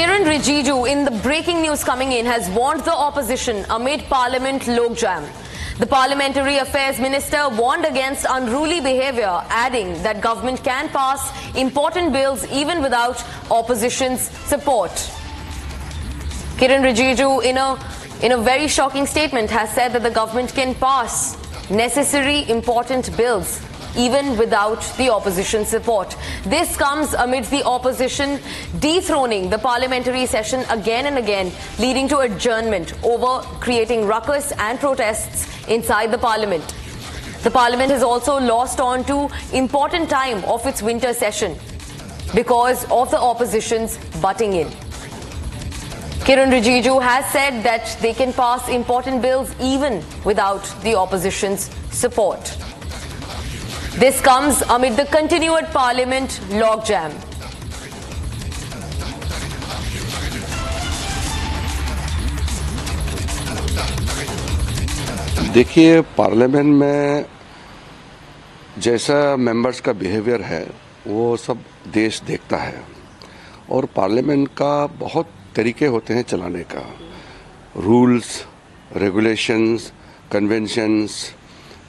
Kiren Rijiju, in the breaking news coming in, has warned the opposition amid Parliament logjam. The Parliamentary Affairs Minister warned against unruly behaviour, adding that government can pass important bills even without opposition's support. Kiren Rijiju, in a very shocking statement, has said that the government can pass necessary important bills even without the opposition support. This comes amid the opposition dethroning the parliamentary session again and again, leading to adjournment over creating ruckus and protests inside the parliament. The parliament has also lost on to important time of its winter session because of the opposition's butting in. Kiren Rijiju has said that they can pass important bills even without the opposition's support. This comes amid the continued parliament logjam. देखिए, parliament में जैसा members का behaviour है वो सब देश देखता है और पार्लियामेंट का बहुत तरीके होते हैं चलाने का। रूल्स, रेगुलेशंस, कन्वेंशंस,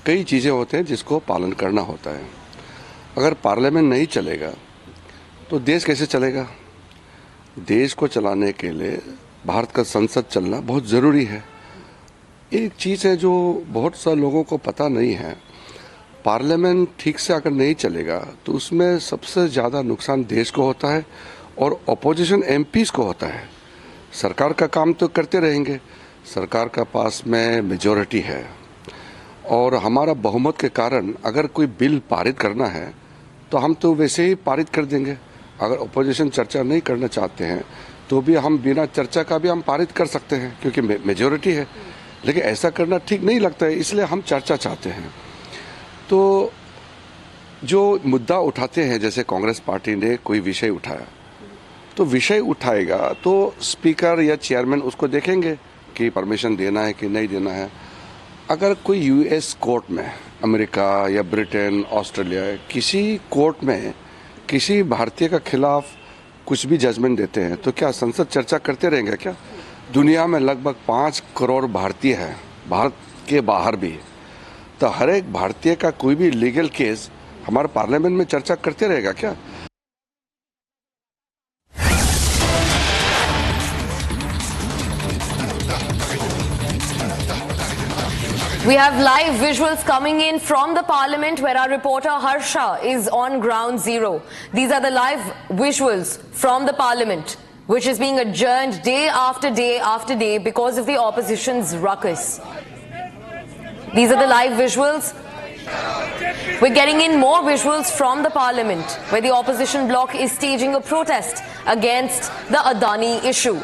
कई चीज़ें होते हैं जिसको पालन करना होता है। अगर पार्लियामेंट नहीं चलेगा तो देश कैसे चलेगा? देश को चलाने के लिए भारत का संसद चलना बहुत ज़रूरी है। एक चीज़ है जो बहुत सा लोगों को पता नहीं है, पार्लियामेंट ठीक से अगर नहीं चलेगा तो उसमें सबसे ज़्यादा नुकसान देश को होता है और अपोजिशन एमपीज़ को होता है। सरकार का काम तो करते रहेंगे, सरकार का पास में मेजॉरिटी है और हमारा बहुमत के कारण अगर कोई बिल पारित करना है तो हम तो वैसे ही पारित कर देंगे। अगर अपोजिशन चर्चा नहीं करना चाहते हैं तो भी हम बिना चर्चा का भी हम पारित कर सकते हैं क्योंकि मेजॉरिटी है, लेकिन ऐसा करना ठीक नहीं लगता है, इसलिए हम चर्चा चाहते हैं। तो जो मुद्दा उठाते हैं, जैसे कांग्रेस पार्टी ने कोई विषय उठाया तो विषय उठाएगा तो स्पीकर या चेयरमैन उसको देखेंगे कि परमिशन देना है कि नहीं देना है। अगर कोई यूएस कोर्ट में, अमेरिका या ब्रिटेन, ऑस्ट्रेलिया, किसी कोर्ट में किसी भारतीय का खिलाफ कुछ भी जजमेंट देते हैं तो क्या संसद चर्चा करते रहेंगे क्या? दुनिया में लगभग 5 करोड़ भारतीय हैं, भारत के बाहर भी, तो हर एक भारतीय का कोई भी लीगल केस हमारे पार्लियामेंट में चर्चा करते रहेगा क्या? We have live visuals coming in from the parliament where our reporter Harsha is on ground zero. These are the live visuals from the parliament, which is being adjourned day after day after day because of the opposition's ruckus. These are the live visuals. We're getting in more visuals from the parliament where the opposition bloc is staging a protest against the Adani issue.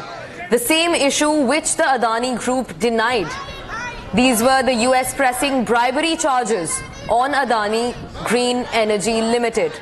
The same issue which the Adani group denied. These were the US pressing bribery charges on Adani Green Energy Limited.